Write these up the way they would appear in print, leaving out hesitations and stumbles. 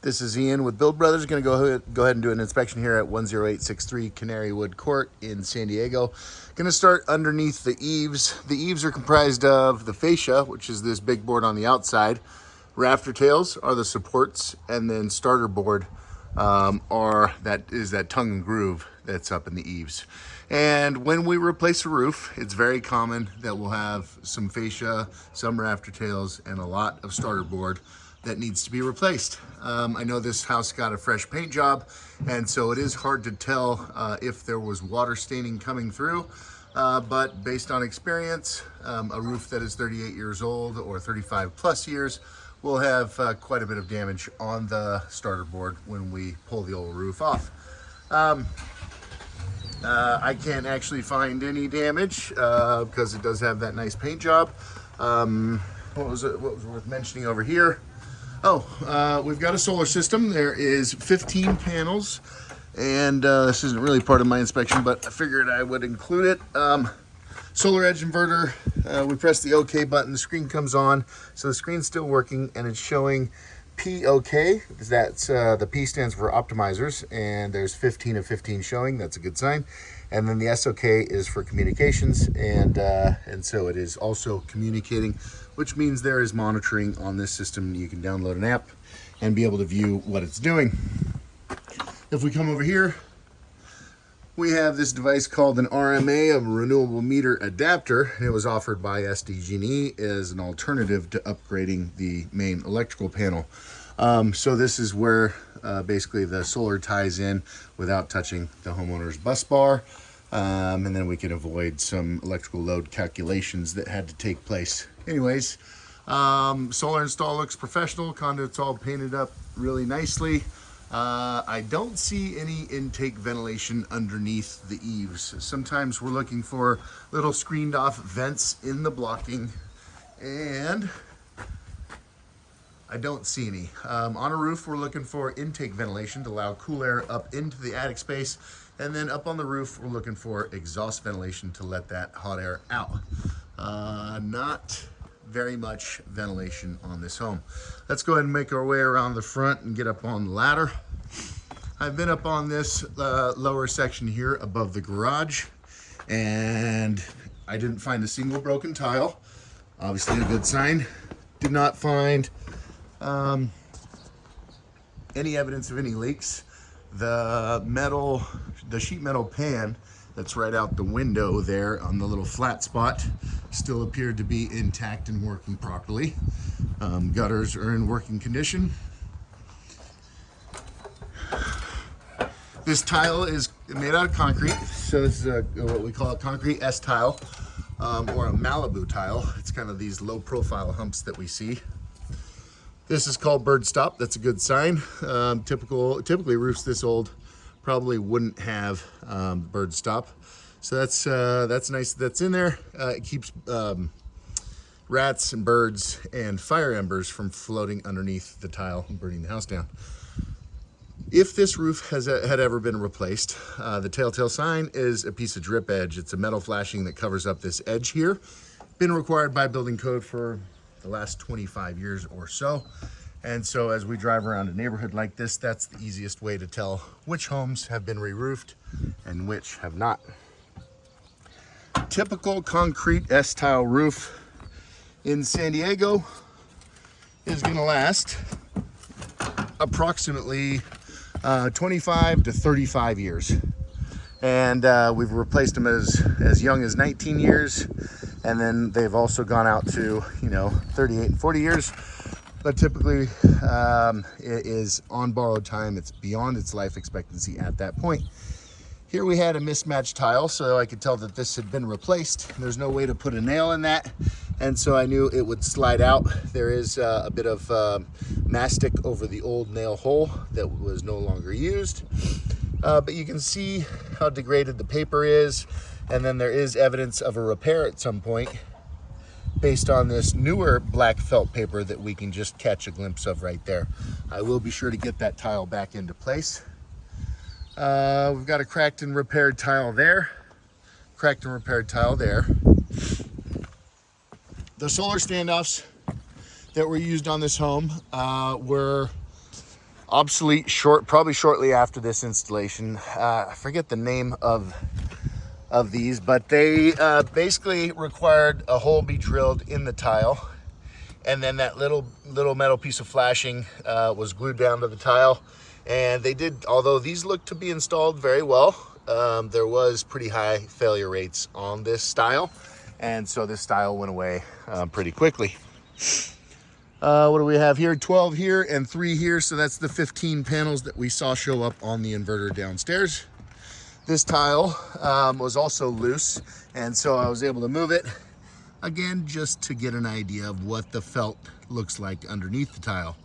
This is Ian with Build Brothers. Going to go ahead and do an inspection here at 10863 Canarywood Court in San Diego. Going to start underneath the eaves. The eaves are comprised of the fascia, which is this big board on the outside. Rafter tails are the supports, and then starter board is that tongue and groove that's up in the eaves. And when we replace a roof, it's very common that we'll have some fascia, some rafter tails, and a lot of starter board that needs to be replaced. I know this house got a fresh paint job, and so it is hard to tell if there was water staining coming through, but based on experience, a roof that is 38 years old or 35 plus years will have quite a bit of damage on the starter board when we pull the old roof off. I can't actually find any damage because it does have that nice paint job. What was worth mentioning over here? Oh, we've got a solar system. There is 15 panels, and this isn't really part of my inspection, but I figured I would include it. Solar edge inverter, we press the OK button, the screen comes on. So the screen's still working, and it's showing POK. That's the P stands for optimizers, and there's 15 of 15 showing. That's a good sign. And then the SOK is for communications, and so it is also communicating, which means there is monitoring on this system. You can download an app and be able to view what it's doing. If we come over here, we have this device called an RMA, a renewable meter adapter. It was offered by SDG&E as an alternative to upgrading the main electrical panel. So this is where basically the solar ties in without touching the homeowner's bus bar. And then we can avoid some electrical load calculations that had to take place. Anyways, solar install looks professional. Conduit's all painted up really nicely. I don't see any intake ventilation underneath the eaves. Sometimes we're looking for little screened off vents in the blocking, and I don't see any. On a roof, we're looking for intake ventilation to allow cool air up into the attic space, and then up on the roof, we're looking for exhaust ventilation to let that hot air out. Not very much ventilation on this home. Let's go ahead and make our way around the front and get up on the ladder. I've been up on this lower section here above the garage, and I didn't find a single broken tile. Obviously a good sign. Did not find any evidence of any leaks. The sheet metal pan that's right out the window there on the little flat spot still appeared to be intact and working properly. Gutters are in working condition. This tile is made out of concrete, so this is what we call a concrete S tile, or a Malibu tile. It's kind of these low profile humps that we see. This is called bird stop. That's a good sign. Typically roofs this old probably wouldn't have bird stop. So that's nice that's in there. It keeps rats and birds and fire embers from floating underneath the tile and burning the house down. If this roof had ever been replaced, the telltale sign is a piece of drip edge. It's a metal flashing that covers up this edge here. Been required by building code for the last 25 years or so. And so as we drive around a neighborhood like this, that's the easiest way to tell which homes have been re-roofed and which have not. Typical concrete S-tile roof in San Diego is going to last approximately 25 to 35 years. And we've replaced them as young as 19 years. And then they've also gone out to, 38 and 40 years. But typically it is on borrowed time. It's beyond its life expectancy at that point. Here we had a mismatched tile, so I could tell that this had been replaced. There's no way to put a nail in that, and so I knew it would slide out. There is a bit of mastic over the old nail hole that was no longer used. But you can see how degraded the paper is, and then there is evidence of a repair at some point based on this newer black felt paper that we can just catch a glimpse of right there. I will be sure to get that tile back into place. We've got a cracked and repaired tile there. Cracked and repaired tile there. The solar standoffs that were used on this home were obsolete probably shortly after this installation. I forget the name of these, but they basically required a hole be drilled in the tile, and then that little metal piece of flashing was glued down to the tile. And they did, although these look to be installed very well, there was pretty high failure rates on this style, and so this style went away pretty quickly. What do we have here? 12 here and 3 here, so that's the 15 panels that we saw show up on the inverter downstairs. This tile was also loose, and so I was able to move it again just to get an idea of what the felt looks like underneath the tile.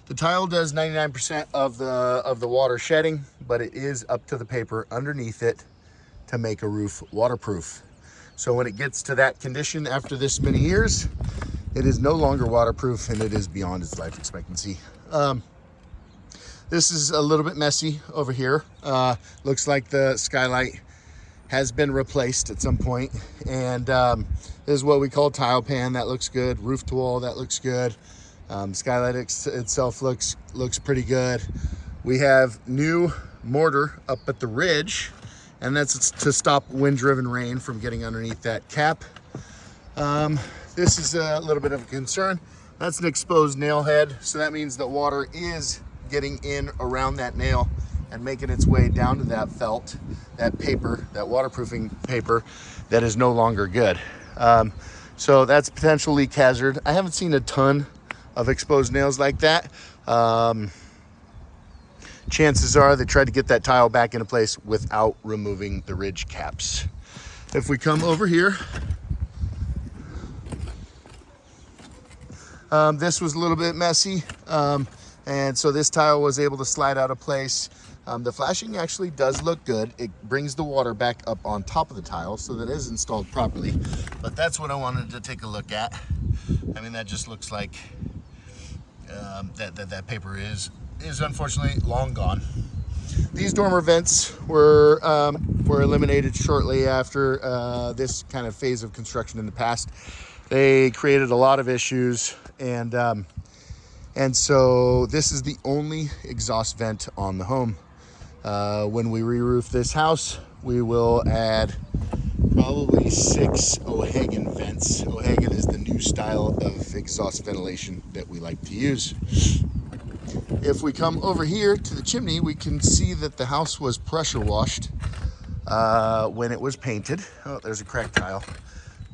The tile does 99% of the water shedding, but it is up to the paper underneath it to make a roof waterproof. So when it gets to that condition after this many years, it is no longer waterproof and it is beyond its life expectancy. This is a little bit messy over here. Looks like the skylight has been replaced at some point. And this is what we call tile pan. That looks good. Roof to wall, that looks good. Skylight itself looks pretty good. We have new mortar up at the ridge, and that's to stop wind-driven rain from getting underneath that cap. This is a little bit of a concern. That's an exposed nail head, so that means that water is getting in around that nail and making its way down to that felt, that paper, that waterproofing paper that is no longer good. So that's a potential leak hazard. I haven't seen a ton of exposed nails like that. Chances are they tried to get that tile back into place without removing the ridge caps. If we come over here, this was a little bit messy, and so this tile was able to slide out of place. The flashing actually does look good. It brings the water back up on top of the tile, so that it is installed properly. But that's what I wanted to take a look at. I mean, that just looks like that paper is unfortunately long gone. These dormer vents were eliminated shortly after this kind of phase of construction in the past. They created a lot of issues, and so this is the only exhaust vent on the home. When we re-roof this house, we will add probably 6 O'Hagan vents. O'Hagan is the new style of exhaust ventilation that we like to use. If we come over here to the chimney, we can see that the house was pressure washed when it was painted. Oh, there's a cracked tile,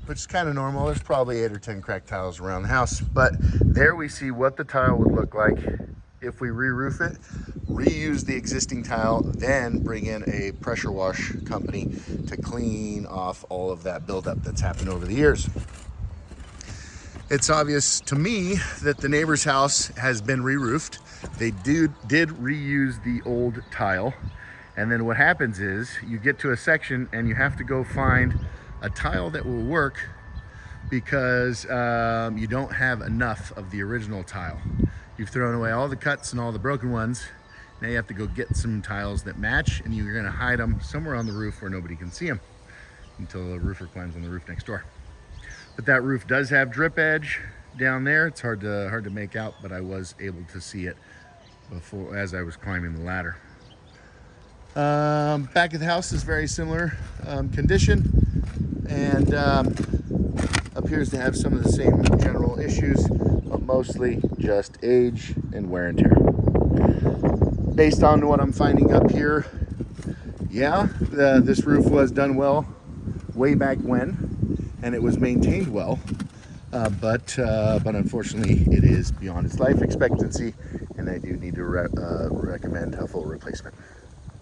which is kind of normal. There's probably 8 or 10 cracked tiles around the house. But there we see what the tile would look like if we re-roof it, reuse the existing tile, then bring in a pressure wash company to clean off all of that buildup that's happened over the years. It's obvious to me that the neighbor's house has been re-roofed. They did reuse the old tile. And then what happens is you get to a section and you have to go find a tile that will work because you don't have enough of the original tile. You've thrown away all the cuts and all the broken ones. Now you have to go get some tiles that match, and you're gonna hide them somewhere on the roof where nobody can see them until the roofer climbs on the roof next door. But that roof does have drip edge down there. It's hard to make out, but I was able to see it before as I was climbing the ladder. Back of the house is very similar condition, and appears to have some of the same general issues, but mostly just age and wear and tear. Based on what I'm finding up here, yeah, this roof was done well way back when, and it was maintained well, but unfortunately it is beyond its life expectancy, and I do need to recommend a full replacement.